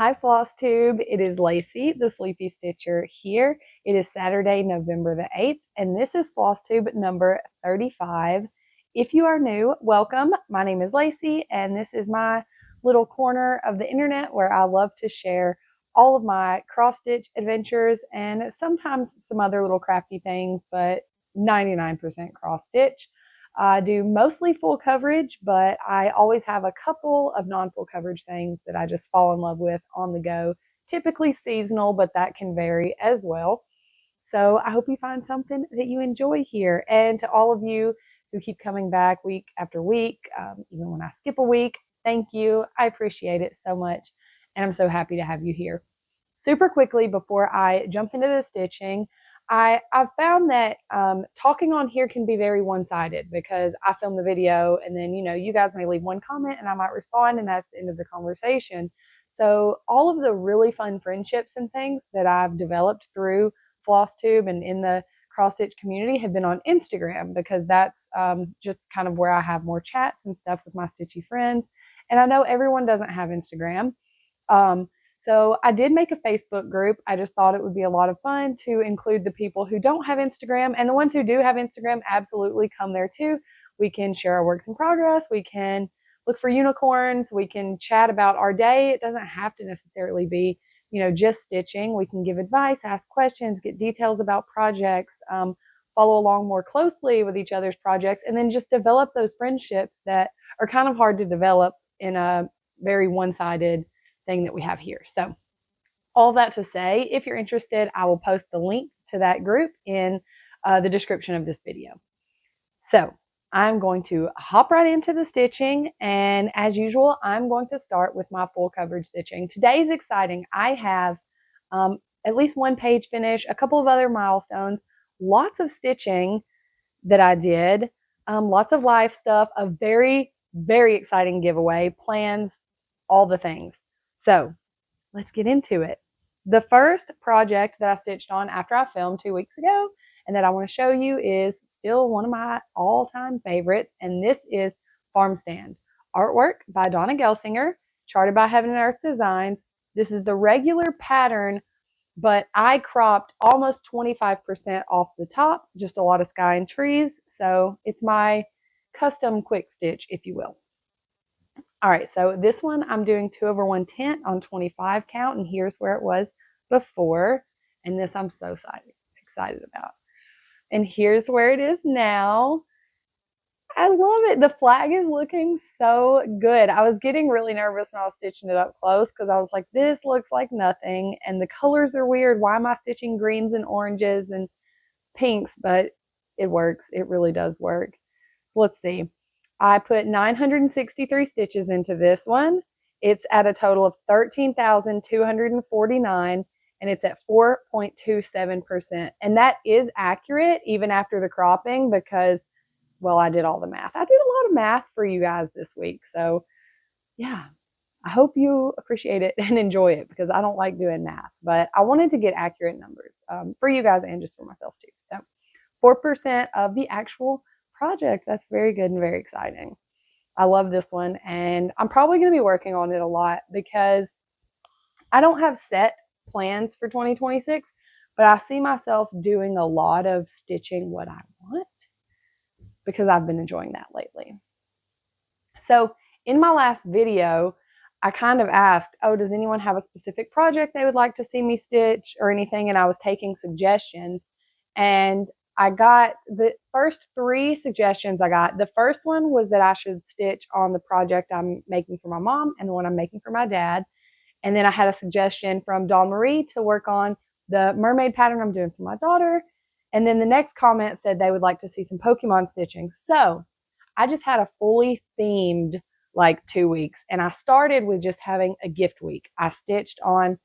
Hi Flosstube, it is Lacey, the Sleepy Stitcher here. It is Saturday, November the 8th, and this is Flosstube number 35. If you are new, welcome. My name is Lacey, and this is my little corner of the internet where I love to share all of my cross-stitch adventures and sometimes some other little crafty things, but 99% cross-stitch. I do mostly full coverage, but I always have a couple of non-full coverage things that I just fall in love with on the go, typically seasonal, but that can vary as well. So I hope you find something that you enjoy here. And to all of you who keep coming back week after week, even when I skip a week, thank you. I appreciate it so much. And I'm so happy to have you here. Super quickly, before I jump into the stitching, I've found that talking on here can be very one-sided because I film the video and then, you guys may leave one comment and I might respond and that's the end of the conversation. So all of the really fun friendships and things that I've developed through Flosstube and in the cross-stitch community have been on Instagram because that's just kind of where I have more chats and stuff with my stitchy friends. And I know everyone doesn't have Instagram. So I did make a Facebook group. I just thought it would be a lot of fun to include the people who don't have Instagram, and the ones who do have Instagram, absolutely come there too. We can share our works in progress. We can look for unicorns. We can chat about our day. It doesn't have to necessarily be, just stitching. We can give advice, ask questions, get details about projects, follow along more closely with each other's projects, and then just develop those friendships that are kind of hard to develop in a very one-sided thing that we have here. So all that to say, if you're interested, I will post the link to that group in the description of this video. So I'm going to hop right into the stitching, and as usual, I'm going to start with my full coverage stitching. Today's exciting. I have at least one page finish, a couple of other milestones, lots of stitching that I did, lots of live stuff, a very, very exciting giveaway, plans, all the things. So let's get into it. The first project that I stitched on after I filmed 2 weeks ago and that I want to show you is still one of my all-time favorites, and this is Farm Stand. Artwork by Donna Gelsinger, charted by Heaven and Earth Designs. This is the regular pattern, but I cropped almost 25% off the top, just a lot of sky and trees, so it's my custom quick stitch, if you will. All right, so this one I'm doing 2/110 on 25 count, and here's where it was before. And this I'm so excited about. And here's where it is now. I love it. The flag is looking so good. I was getting really nervous when I was stitching it up close because I was like, this looks like nothing, and the colors are weird. Why am I stitching greens and oranges and pinks? But it works. It really does work. So let's see. I put 963 stitches into this one. It's at a total of 13,249, and it's at 4.27%. And that is accurate even after the cropping because, well, I did all the math. I did a lot of math for you guys this week. So yeah, I hope you appreciate it and enjoy it because I don't like doing math, but I wanted to get accurate numbers for you guys and just for myself too. So 4% of the actual project. That's very good and very exciting. I love this one, and I'm probably going to be working on it a lot because I don't have set plans for 2026, but I see myself doing a lot of stitching what I want because I've been enjoying that lately. So in my last video, I kind of asked, oh, does anyone have a specific project they would like to see me stitch or anything? And I was taking suggestions, and I got the first 3 suggestions I got. The first one was that I should stitch on the project I'm making for my mom and the one I'm making for my dad. And then I had a suggestion from Dawn Marie to work on the mermaid pattern I'm doing for my daughter. And then the next comment said they would like to see some Pokemon stitching. So I just had a fully themed like 2 weeks, and I started with just having a gift week. I stitched on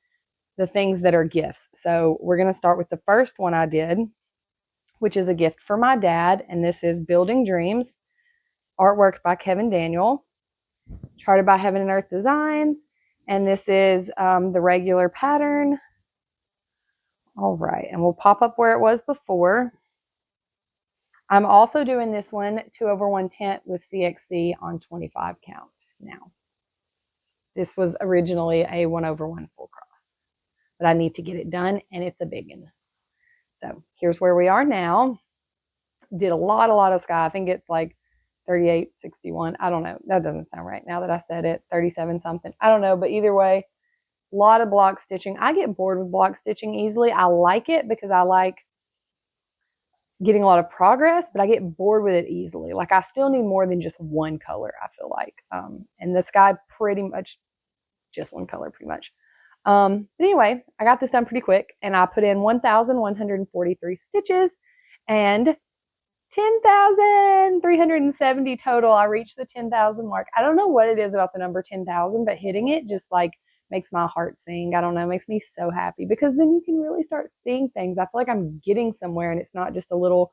the things that are gifts. So we're going to start with the first one I did, which is a gift for my dad, and this is Building Dreams, artwork by Kevin Daniel, charted by Heaven and Earth Designs, and this is the regular pattern. All right, and we'll pop up where it was before. I'm also doing this one 2/110 with CXC on 25 count now. This was originally a 1/1 full cross, but I need to get it done, and it's a big one. So here's where we are now. Did a lot of sky. I think it's like 3861. I don't know. That doesn't sound right now that I said it. 37 something. I don't know, but either way, a lot of block stitching. I get bored with block stitching easily. I like it because I like getting a lot of progress, but I get bored with it easily. Like I still need more than just one color, I feel like. And the sky pretty much just one color pretty much. But anyway, I got this done pretty quick, and I put in 1,143 stitches and 10,370 total. I reached the 10,000 mark. I don't know what it is about the number 10,000, but hitting it just like makes my heart sing. I don't know, it makes me so happy because then you can really start seeing things. I feel like I'm getting somewhere and it's not just a little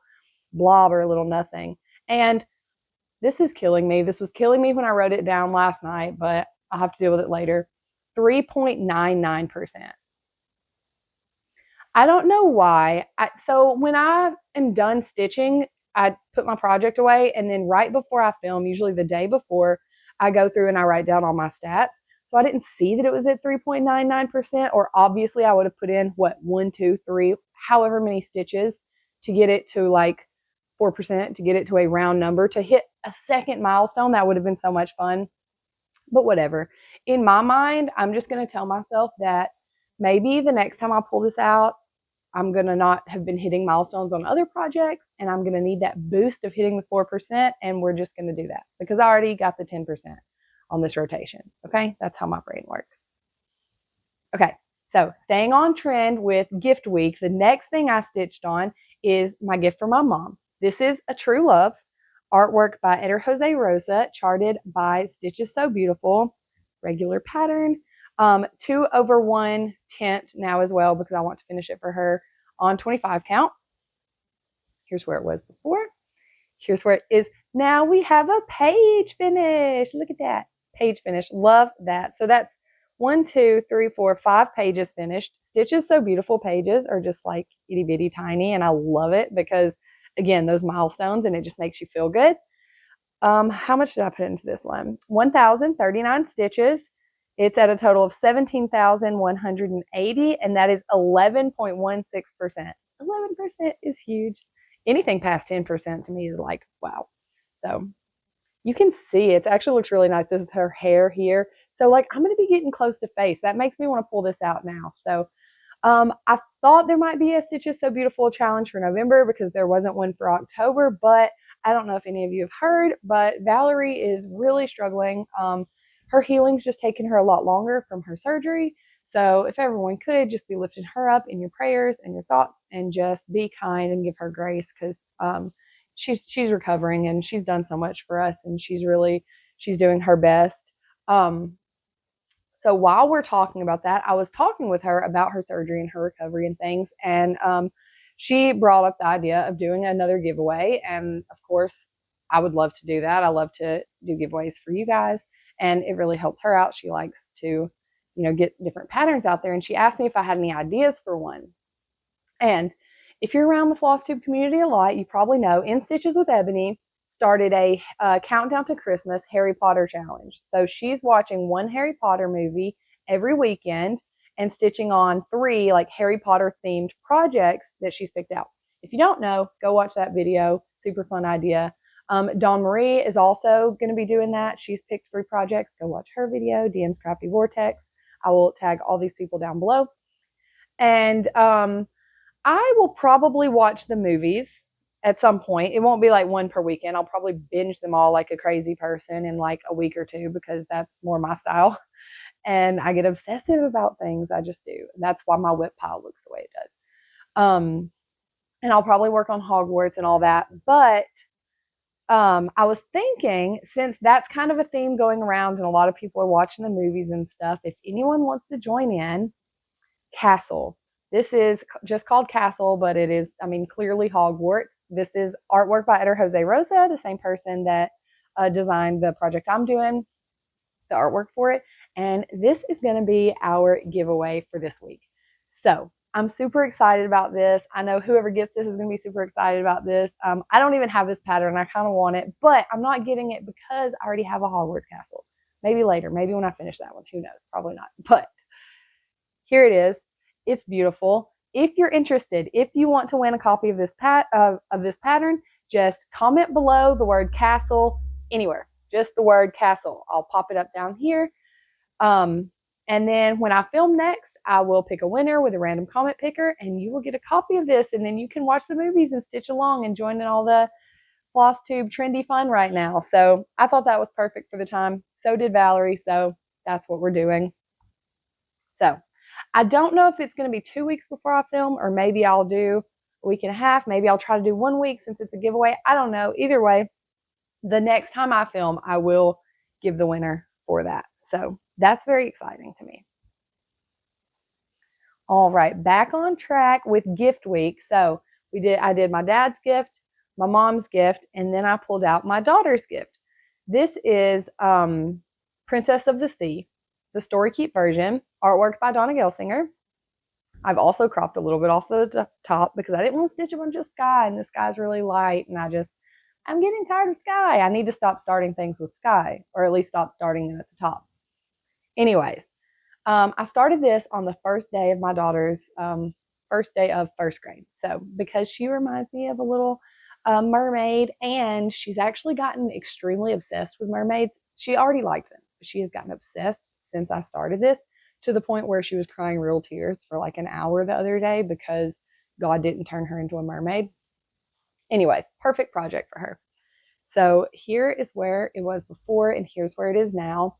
blob or a little nothing. And this is killing me. This was killing me when I wrote it down last night, but I'll have to deal with it later. 3.99%. I don't know why. So when I am done stitching, I put my project away, and then right before I film, usually the day before, I go through and I write down all my stats. So I didn't see that it was at 3.99%, or obviously I would have put in, what, 1, 2, 3, however many stitches to get it to like 4%, to get it to a round number, to hit a second milestone. That would have been so much fun. But whatever. In my mind, I'm just going to tell myself that maybe the next time I pull this out, I'm going to not have been hitting milestones on other projects, and I'm going to need that boost of hitting the 4%, and we're just going to do that because I already got the 10% on this rotation. Okay, that's how my brain works. Okay, so staying on trend with gift week, the next thing I stitched on is my gift for my mom. This is A True Love, artwork by Eder Jose Rosa, charted by Stitches So Beautiful, regular pattern. 2/1 tint now as well because I want to finish it for her on 25 count. Here's where it was before. Here's where it is now. We have a page finish. Look at that. Page finish. Love that. So that's 1, 2, 3, 4, 5 pages finished. Stitches So Beautiful pages are just like itty bitty tiny, and I love it because, again, those milestones, and it just makes you feel good. How much did I put into this one? 1,039 stitches. It's at a total of 17,180, and that is 11.16%. 11% is huge. Anything past 10% to me is like, wow. So you can see it actually looks really nice. This is her hair here. So like I'm going to be getting close to face. That makes me want to pull this out now. So I thought there might be a Stitches So Beautiful challenge for November because there wasn't one for October, but I don't know if any of you have heard, but Valerie is really struggling. Her healing's just taken her a lot longer from her surgery. So if everyone could just be lifting her up in your prayers and your thoughts, and just be kind and give her grace, because she's recovering and she's done so much for us, and she's doing her best. So while we're talking about that, I was talking with her about her surgery and her recovery and things, and she brought up the idea of doing another giveaway. And of course, I would love to do that. I love to do giveaways for you guys, and it really helps her out. She likes to, get different patterns out there. And she asked me if I had any ideas for one. And if you're around the Flosstube community a lot, you probably know In Stitches with Ebony started a countdown to Christmas Harry Potter challenge. So she's watching one Harry Potter movie every weekend and stitching on 3 like Harry Potter themed projects that she's picked out. If you don't know, go watch that video. Super fun idea. Dawn Marie is also going to be doing that. She's picked 3 projects. Go watch her video, DM's Crafty Vortex. I will tag all these people down below. And I will probably watch the movies at some point. It won't be like one per weekend. I'll probably binge them all like a crazy person in like a week or 2 because that's more my style. And I get obsessive about things. I just do. That's why my whip pile looks the way it does. And I'll probably work on Hogwarts and all that. But I was thinking, since that's kind of a theme going around and a lot of people are watching the movies and stuff, if anyone wants to join in, Castle. This is just called Castle, but it is, clearly Hogwarts. This is artwork by Eder Jose Rosa, the same person that designed the project I'm doing, the artwork for it. And this is going to be our giveaway for this week. So I'm super excited about this. I know whoever gets this is going to be super excited about this. I don't even have this pattern. I kind of want it, but I'm not getting it because I already have a Hogwarts castle. Maybe later, maybe when I finish that one, who knows, probably not. But here it is. It's beautiful. If you're interested, if you want to win a copy of this pattern, just comment below the word castle anywhere, just the word castle. I'll pop it up down here. And then when I film next, I will pick a winner with a random comment picker, and you will get a copy of this, and then you can watch the movies and stitch along and join in all the Flosstube trendy fun right now. So I thought that was perfect for the time. So did Valerie. So that's what we're doing. So I don't know if it's going to be 2 weeks before I film, or maybe I'll do a week and a half. Maybe I'll try to do 1 week since it's a giveaway. I don't know. Either way, the next time I film, I will give the winner for that. So that's very exciting to me. All right, back on track with gift week. So I did my dad's gift, my mom's gift, and then I pulled out my daughter's gift. This is Princess of the Sea, the Story Keep version, artwork by Donna Gelsinger. I've also cropped a little bit off the top because I didn't want to stitch a bunch of sky, and the sky's really light, and I'm getting tired of sky. I need to stop starting things with sky, or at least stop starting them at the top. Anyways, I started this on the first day of my daughter's first day of first grade. So because she reminds me of a little mermaid, and she's actually gotten extremely obsessed with mermaids. She already liked them, but she has gotten obsessed since I started this, to the point where she was crying real tears for like an hour the other day because God didn't turn her into a mermaid. Anyways, perfect project for her. So here is where it was before, and here's where it is now.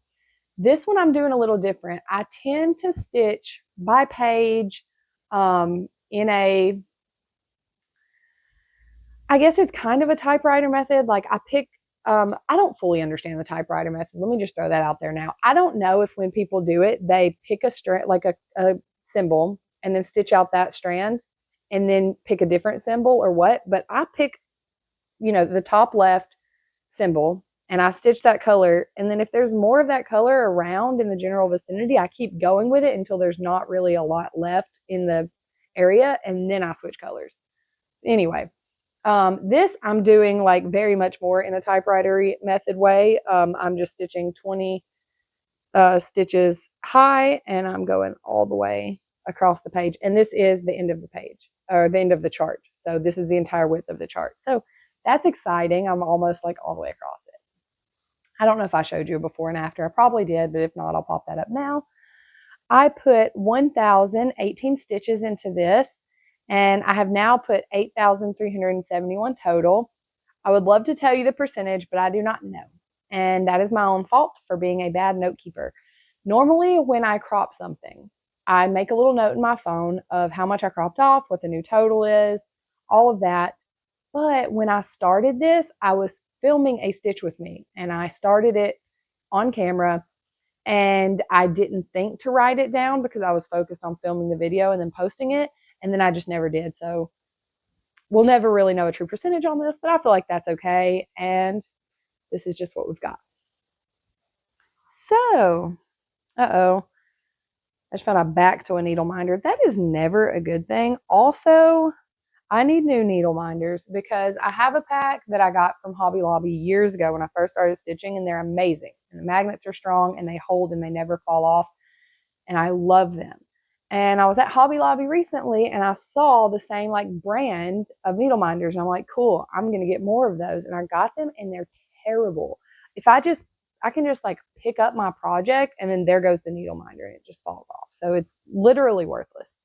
This one I'm doing a little different. I tend to stitch by page in a, I guess it's kind of a typewriter method. Like I pick, I don't fully understand the typewriter method. Let me just throw that out there now. I don't know if when people do it, they pick a strand, like a symbol, and then stitch out that strand and then pick a different symbol or what. But I pick, the top left symbol, and I stitch that color. And then if there's more of that color around in the general vicinity, I keep going with it until there's not really a lot left in the area. And then I switch colors. Anyway, this I'm doing like very much more in a typewriter method way. I'm just stitching 20 stitches high, and I'm going all the way across the page. And this is the end of the page, or the end of the chart. So this is the entire width of the chart. So that's exciting. I'm almost like all the way across it. I don't know if I showed you a before and after. I probably did, but if not, I'll pop that up now. I put 1,018 stitches into this, and I have now put 8,371 total. I would love to tell you the percentage, but I do not know. And that is my own fault for being a bad note keeper. Normally, when I crop something, I make a little note in my phone of how much I cropped off, what the new total is, all of that. But when I started this, I was filming a stitch with me, and I started it on camera, and I didn't think to write it down because I was focused on filming the video and then posting it, and then I just never did. So we'll never really know a true percentage on this, but I feel like that's okay, and this is just what we've got. So, I just found I'm back to a needle minder. That is never a good thing. Also, I need new needle minders because I have a pack that I got from Hobby Lobby years ago when I first started stitching, and they're amazing. And the magnets are strong, and they hold, and they never fall off, and I love them. And I was at Hobby Lobby recently, and I saw the same like brand of needle minders, and I'm like, cool, I'm going to get more of those. And I got them, and they're terrible. If I can just like pick up my project, and then there goes the needle minder, and it just falls off. So it's literally worthless.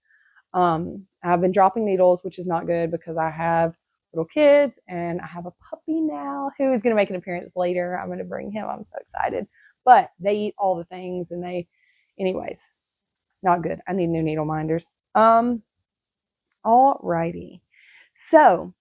I've been dropping needles, which is not good because I have little kids, and I have a puppy now who is going to make an appearance later. I'm going to bring him. I'm so excited. But they eat all the things, and anyways, not good. I need new needle minders. Alrighty. So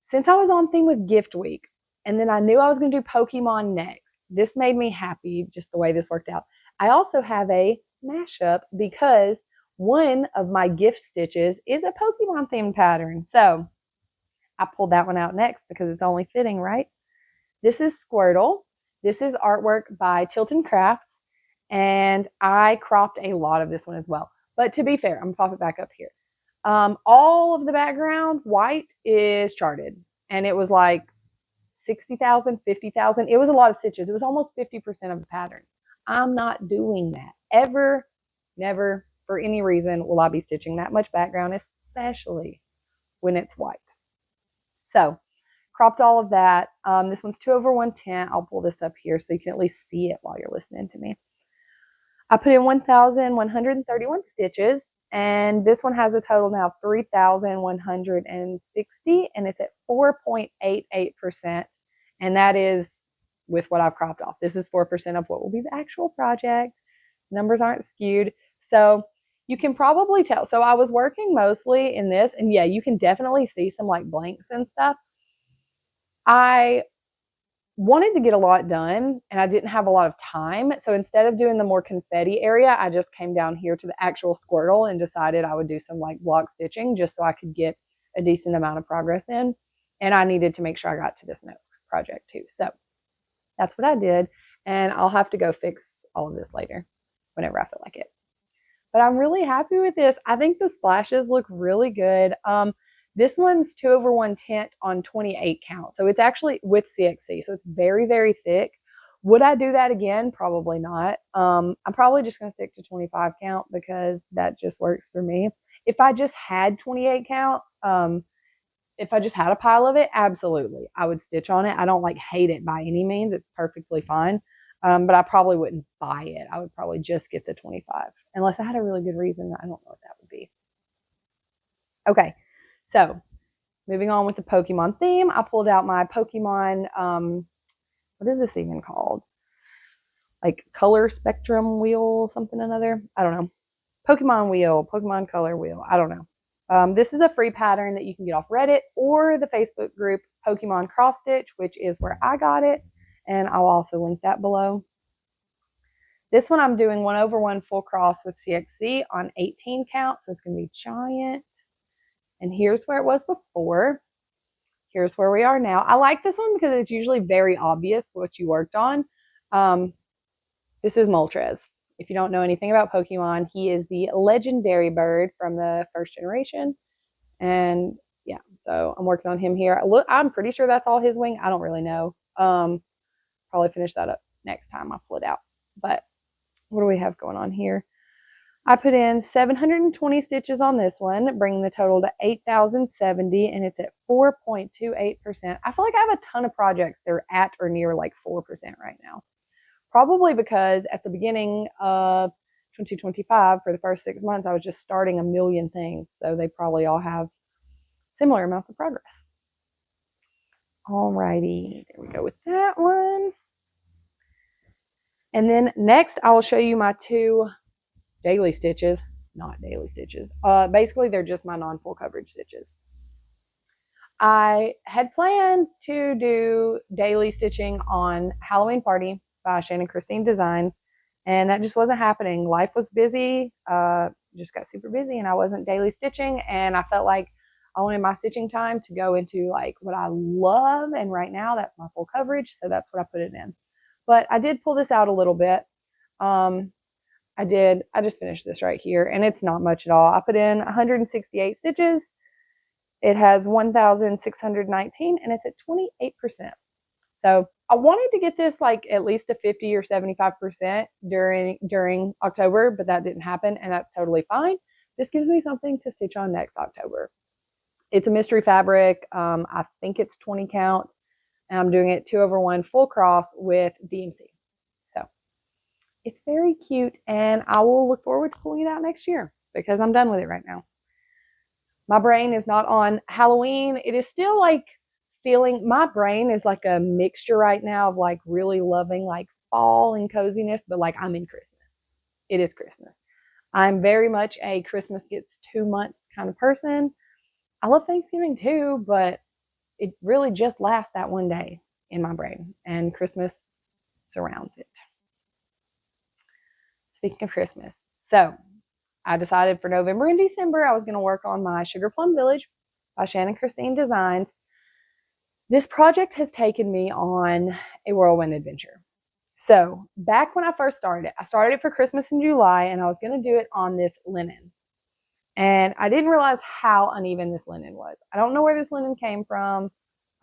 since I was on theme with gift week, and then I knew I was going to do Pokemon next, this made me happy just the way this worked out. I also have a mashup because one of my gift stitches is a Pokemon themed pattern. So I pulled that one out next because it's only fitting, right? This is Squirtle. This is artwork by Tilton Crafts, and I cropped a lot of this one as well. But to be fair, I'm going to pop it back up here. All of the background white is charted, and it was like 60,000, 50,000. It was a lot of stitches. It was almost 50% of the pattern. I'm not doing that ever, never, for any reason will I be stitching that much background, especially when it's white. So cropped all of that. This one's 2/110. I'll pull this up here so you can at least see it while you're listening to me. I put in 1,131 stitches, and this one has a total now of 3,160, and it's at 4.88%, and that is with what I've cropped off. This is 4% of what will be the actual project. Numbers aren't skewed, so you can probably tell. So I was working mostly in this, and yeah, you can definitely see some like blanks and stuff. I wanted to get a lot done and I didn't have a lot of time. So instead of doing the more confetti area, I just came down here to the actual squirtle and decided I would do some like block stitching just so I could get a decent amount of progress in. And I needed to make sure I got to this next project too. So that's what I did. And I'll have to go fix all of this later whenever I feel like it. But I'm really happy with this. I think the splashes look really good. This one's 2/110 on 28 count. So it's actually with CXC. So it's very, very thick. Would I do that again? Probably not. I'm probably just going to stick to 25 count because that just works for me. If I just had 28 count, if I just had a pile of it, absolutely. I would stitch on it. I don't like hate it by any means. It's perfectly fine. But I probably wouldn't buy it. I would probably just get the 25 unless I had a really good reason. I don't know what that would be. Okay. So moving on with the Pokemon theme, I pulled out my Pokemon, what is this even called? Like color spectrum wheel, something another. I don't know. Pokemon wheel, Pokemon color wheel. I don't know. This is a free pattern that you can get off Reddit or the Facebook group Pokemon Cross Stitch, which is where I got it. And I'll also link that below. This one I'm doing 1/1 full cross with CXC on 18 count. So it's going to be giant. And here's where it was before. Here's where we are now. I like this one because it's usually very obvious what you worked on. This is Moltres. If you don't know anything about Pokemon, he is the legendary bird from the first generation. And yeah, so I'm working on him here. Look, I'm pretty sure that's all his wing. I don't really know. Probably finish that up next time I pull it out. But what do we have going on here? I put in 720 stitches on this one, bringing the total to 8,070, and it's at 4.28%. I feel like I have a ton of projects that are at or near like 4% right now. Probably because at the beginning of 2025, for the first 6 months, I was just starting a million things. So they probably all have similar amounts of progress. Alrighty, there we go with that one. And then next, I will show you my two daily stitches, not daily stitches. Basically, they're just my non-full coverage stitches. I had planned to do daily stitching on Halloween Party by Shannon Christine Designs, and that just wasn't happening. Life was busy, just got super busy, and I wasn't daily stitching, and I felt like I wanted my stitching time to go into like what I love, and right now that's my full coverage, so that's what I put it in. But I did pull this out a little bit. I just finished this right here, and it's not much at all. I put in 168 stitches. It has 1,619, and it's at 28%. So I wanted to get this like at least a 50 or 75% during October, but that didn't happen, and that's totally fine. This gives me something to stitch on next October. It's a mystery fabric. I think it's 20 count, and I'm doing it 2/1 full cross with DMC. It's very cute, and I will look forward to pulling it out next year because I'm done with it right now. My brain is not on Halloween. It is still like feeling, my brain is like a mixture right now of like really loving like fall and coziness, but like I'm in Christmas. It is Christmas. I'm very much a Christmas gets 2 months kind of person. I love Thanksgiving too, but it really just lasts that one day in my brain, and Christmas surrounds it. Speaking of Christmas, so I decided for November and December I was going to work on my Sugar Plum Village by Shannon Christine Designs. This project has taken me on a whirlwind adventure. So back when I first started it, I started it for Christmas in July, and I was going to do it on this linen. And I didn't realize how uneven this linen was. I don't know where this linen came from.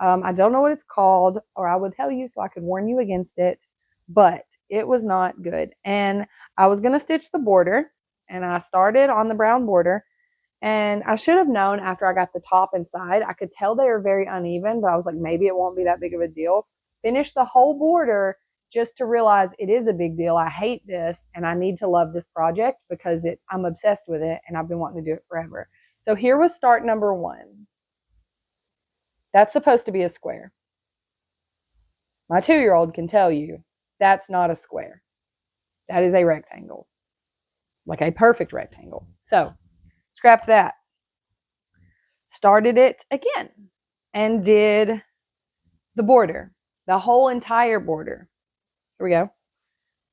I don't know what it's called, or I would tell you so I could warn you against it, but it was not good. And I was going to stitch the border, and I started on the brown border, and I should have known after I got the top and side. I could tell they were very uneven, but I was like, maybe it won't be that big of a deal. Finished the whole border just to realize it is a big deal. I hate this, and I need to love this project because I'm obsessed with it, and I've been wanting to do it forever. So here was start number 1. That's supposed to be a square. My 2-year-old can tell you that's not a square. That is a rectangle, like a perfect rectangle. So scrapped that. Started it again and did the border, the whole entire border. Here we go.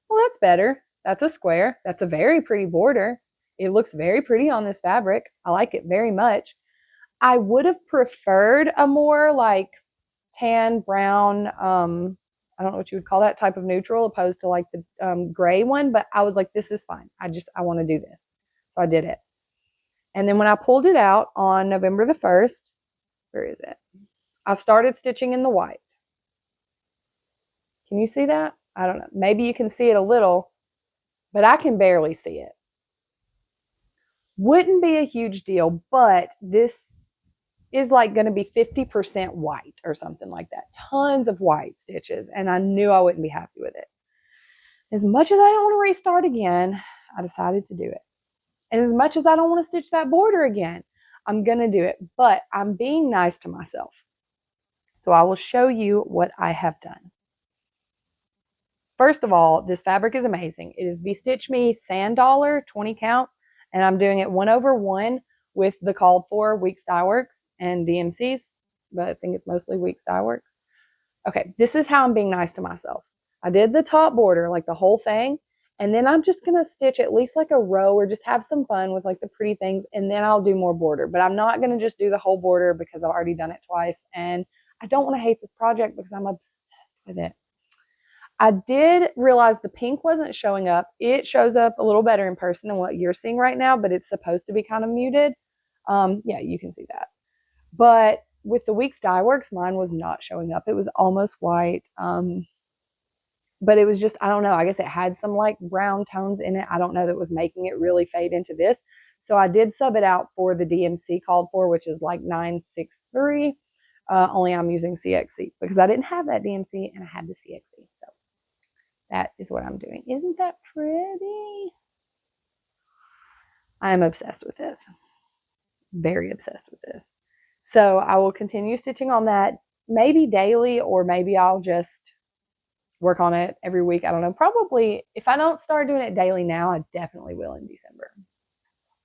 Well, that's better. That's a square. That's a very pretty border. It looks very pretty on this fabric. I like it very much. I would have preferred a more like tan, brown, I don't know what you would call that type of neutral opposed to like the gray one, but I was like, this is fine. I want to do this. So I did it. And then when I pulled it out on November the 1st, where is it? I started stitching in the white. Can you see that? I don't know. Maybe you can see it a little, but I can barely see it. Wouldn't be a huge deal, but this is like going to be 50% white or something like that. Tons of white stitches, and I knew I wouldn't be happy with it. As much as I don't want to restart again, I decided to do it. And as much as I don't want to stitch that border again, I'm going to do it. But I'm being nice to myself. So I will show you what I have done. First of all, this fabric is amazing. It is Stitch Me Sand Dollar 20 count, and I'm doing it 1/1 with the called for Weeks Dye Works and DMCs, but I think it's mostly Weeks Dye Works. Okay, this is how I'm being nice to myself. I did the top border, like the whole thing, and then I'm just going to stitch at least like a row or just have some fun with like the pretty things, and then I'll do more border. But I'm not going to just do the whole border because I've already done it twice, and I don't want to hate this project because I'm obsessed with it. I did realize the pink wasn't showing up. It shows up a little better in person than what you're seeing right now, but it's supposed to be kind of muted. Yeah, you can see that. But with the Weeks Dye Works, mine was not showing up. It was almost white. But it was just, I don't know, I guess it had some like brown tones in it. I don't know that was making it really fade into this. So I did sub it out for the DMC called for, which is like 963. Only I'm using CXC because I didn't have that DMC and I had the CXC. So that is what I'm doing. Isn't that pretty? I am obsessed with this. Very obsessed with this. So I will continue stitching on that maybe daily, or maybe I'll just work on it every week. I don't know. Probably if I don't start doing it daily now, I definitely will in December.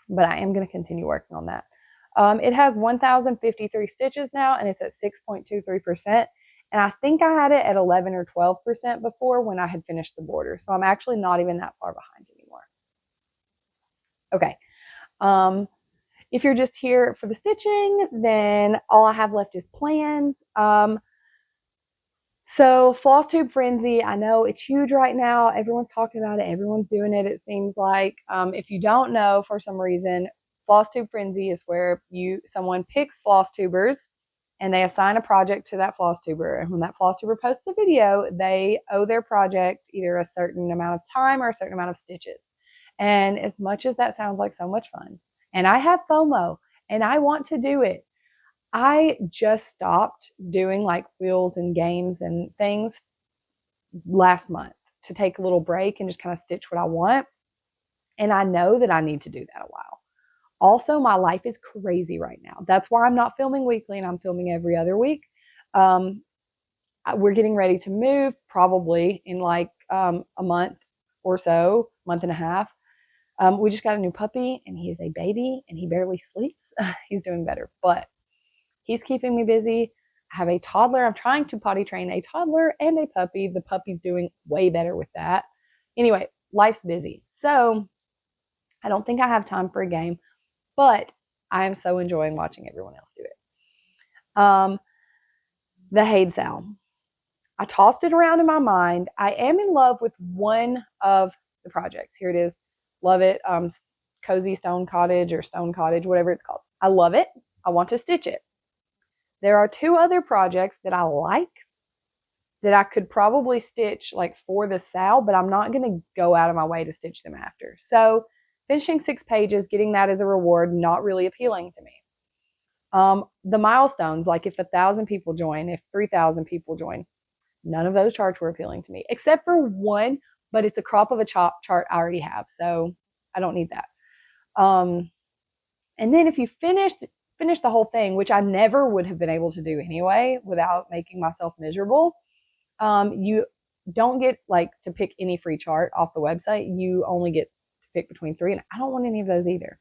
But I am going to continue working on that. It has 1,053 stitches now, and it's at 6.23%. And I think I had it at 11 or 12% before when I had finished the border. So I'm actually not even that far behind anymore. Okay. If you're just here for the stitching, then all I have left is plans. So Flosstube Frenzy, I know it's huge right now. Everyone's talking about it. Everyone's doing it, it seems like. If you don't know, for some reason, Flosstube Frenzy is where someone picks Flosstubers and they assign a project to that Flosstuber. And when that Flosstuber posts a video, they owe their project either a certain amount of time or a certain amount of stitches. And as much as that sounds like so much fun, and I have FOMO and I want to do it, I just stopped doing like wheels and games and things last month to take a little break and just kind of stitch what I want. And I know that I need to do that a while. Also, my life is crazy right now. That's why I'm not filming weekly and I'm filming every other week. We're getting ready to move probably in like a month or so, month and a half. We just got a new puppy and he is a baby and he barely sleeps. He's doing better, but he's keeping me busy. I have a toddler. I'm trying to potty train a toddler and a puppy. The puppy's doing way better with that. Anyway, life's busy. So I don't think I have time for a game, but I am so enjoying watching everyone else do it. The Haid Sal. I tossed it around in my mind. I am in love with one of the projects. Here it is. Love it. Cozy Stone Cottage or Stone Cottage, whatever it's called. I love it. I want to stitch it. There are 2 other projects that I like that I could probably stitch like for the sale, but I'm not going to go out of my way to stitch them after. So finishing 6 pages, getting that as a reward, not really appealing to me. The milestones, like if 1,000 people join, if 3,000 people join, none of those charts were appealing to me, except for one, but it's a crop of a chart I already have, so I don't need that. And then if you finish the whole thing, which I never would have been able to do anyway without making myself miserable, you don't get like to pick any free chart off the website. You only get to pick between 3, and I don't want any of those either.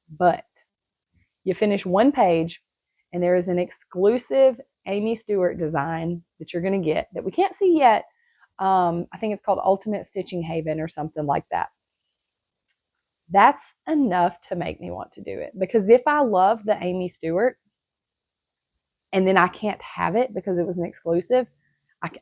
But you finish 1 page, and there is an exclusive Amy Stewart design that you're going to get that we can't see yet. I think it's called Ultimate Stitching Haven or something like that. That's enough to make me want to do it, because if I love the Amy Stewart and then I can't have it because it was an exclusive,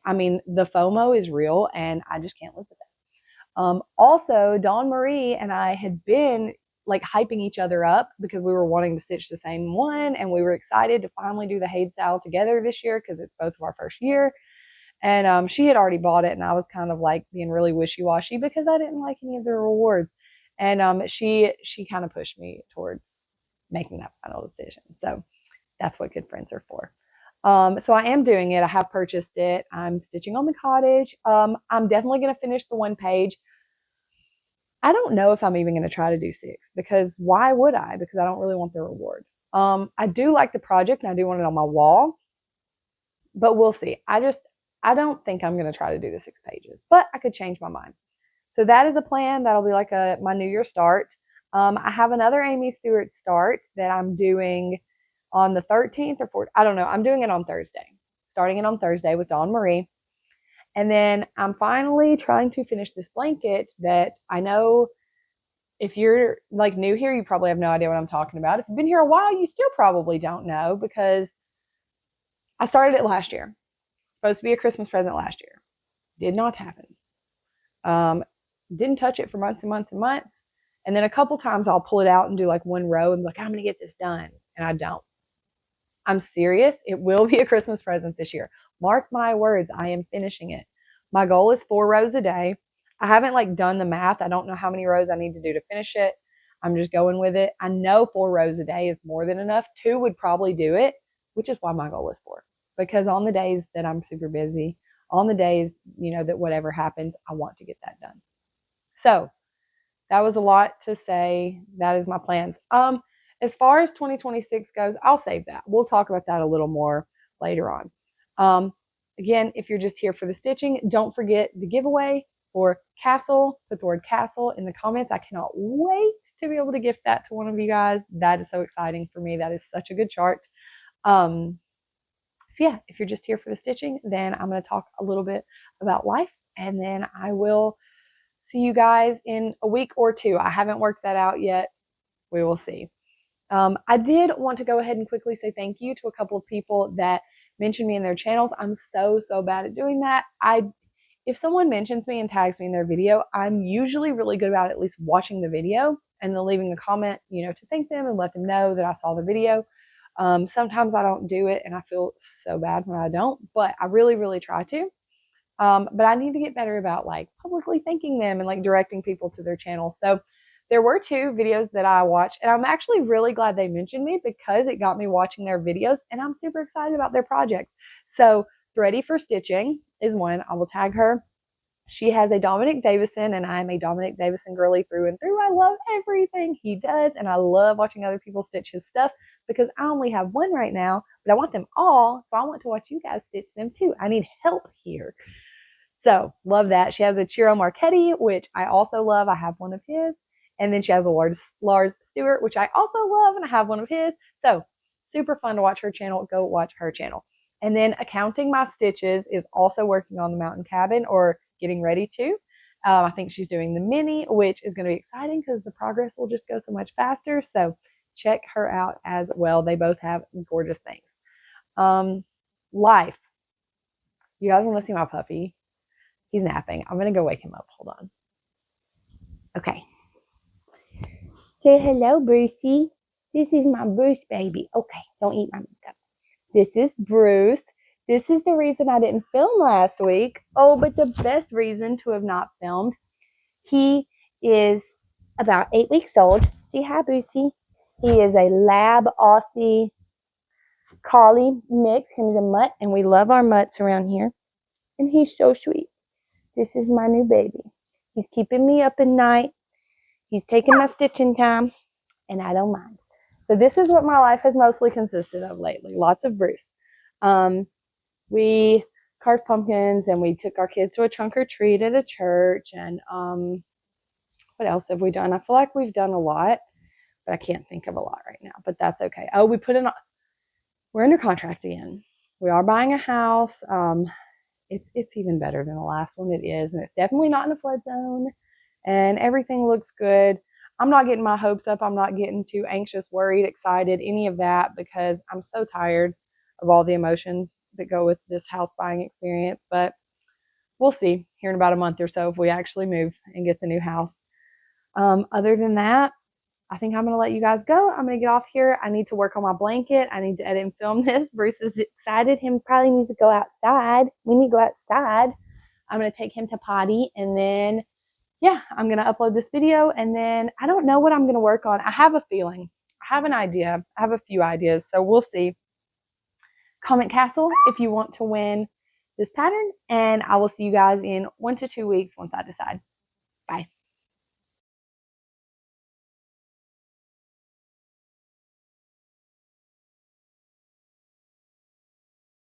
I mean, the FOMO is real and I just can't live with it. Also, Dawn Marie and I had been like hyping each other up because we were wanting to stitch the same one, and we were excited to finally do the Haid style together this year because it's both of our first year. And she had already bought it, and I was kind of like being really wishy-washy because I didn't like any of the rewards. And she kind of pushed me towards making that final decision. So that's what good friends are for. So I am doing it. I have purchased it. I'm stitching on the cottage. I'm definitely going to finish the 1 page. I don't know if I'm even going to try to do 6, because why would I? Because I don't really want the reward. I do like the project and I do want it on my wall, but we'll see. I don't think I'm going to try to do the 6 pages, but I could change my mind. So that is a plan. That'll be like my New Year start. I have another Amy Stewart start that I'm doing on the 13th or 14th. I don't know. I'm doing it on Thursday, starting it on Thursday with Dawn Marie. And then I'm finally trying to finish this blanket that I know if you're like new here, you probably have no idea what I'm talking about. If you've been here a while, you still probably don't know, because I started it last year. Supposed to be a Christmas present last year. Did not happen. Didn't touch it for months and months and months. And then a couple times I'll pull it out and do like 1 row and be like, I'm going to get this done. And I don't. I'm serious. It will be a Christmas present this year. Mark my words, I am finishing it. My goal is 4 rows a day. I haven't like done the math. I don't know how many rows I need to do to finish it. I'm just going with it. I know 4 rows a day is more than enough. 2 would probably do it, which is why my goal is 4. Because on the days that I'm super busy, on the days, that whatever happens, I want to get that done. So that was a lot to say. That is my plans. As far as 2026 goes, I'll save that. We'll talk about that a little more later on. Again, if you're just here for the stitching, don't forget the giveaway for Castle. Put the word Castle in the comments. I cannot wait to be able to gift that to one of you guys. That is so exciting for me. That is such a good chart. So yeah, if you're just here for the stitching, then I'm going to talk a little bit about life, and then I will see you guys in a week or 2. I haven't worked that out yet. We will see. I did want to go ahead and quickly say thank you to a couple of people that mentioned me in their channels. I'm so bad at doing that. If someone mentions me and tags me in their video, I'm usually really good about at least watching the video and then leaving a comment, to thank them and let them know that I saw the video. Sometimes I don't do it and I feel so bad when I don't, but I really try to. But I need to get better about like publicly thanking them and like directing people to their channel. So there were 2 videos that I watched, and I'm actually really glad they mentioned me because it got me watching their videos, and I'm super excited about their projects. So Ready for Stitching is one. I will tag her. She has a Dominic Davison, and I'm a Dominic Davison girly through and through. I love everything he does, and I love watching other people stitch his stuff because I only have one right now, but I want them all, so I want to watch you guys stitch them too. I need help here. So love that. She has a Chiro Marchetti, which I also love. I have one of his. And then she has a Lars Stewart, which I also love, and I have one of his. So super fun to watch her channel. Go watch her channel. And then Accounting My Stitches is also working on the mountain cabin, or getting ready to. I think she's doing the mini, which is going to be exciting because the progress will just go so much faster. So check her out as well. They both have gorgeous things. Life. You guys want to see my puppy? He's napping. I'm going to go wake him up. Hold on. Okay. Say hello, Brucey. This is my Bruce baby. Okay, don't eat my makeup. This is Bruce. This is the reason I didn't film last week. Oh, but the best reason to have not filmed. He is about 8 weeks old. See, hi, Brucey. He is a lab Aussie collie mix. Him's a mutt, and we love our mutts around here. And he's so sweet. This is my new baby. He's keeping me up at night. He's taking my stitching time, and I don't mind. So this is what my life has mostly consisted of lately. Lots of Bruce. We carved pumpkins, and we took our kids to a trunk or treat at a church. And what else have we done? I feel like we've done a lot, but I can't think of a lot right now. But that's okay. Oh, we're under contract again. We are buying a house. It's even better than the last one. It is, and it's definitely not in a flood zone. And everything looks good. I'm not getting my hopes up. I'm not getting too anxious, worried, excited, any of that, because I'm so tired of all the emotions that go with this house buying experience. But we'll see here in about a month or so if we actually move and get the new house. Other than that, I think I'm going to let you guys go. I'm going to get off here. I need to work on my blanket. I need to edit and film this. Bruce is excited. Him probably needs to go outside. We need to go outside. I'm going to take him to potty, and then yeah, I'm going to upload this video, and then I don't know what I'm going to work on. I have a feeling. I have an idea. I have a few ideas, so we'll see. Comment Castle if you want to win this pattern, and I will see you guys in 1 to 2 weeks once I decide. Bye.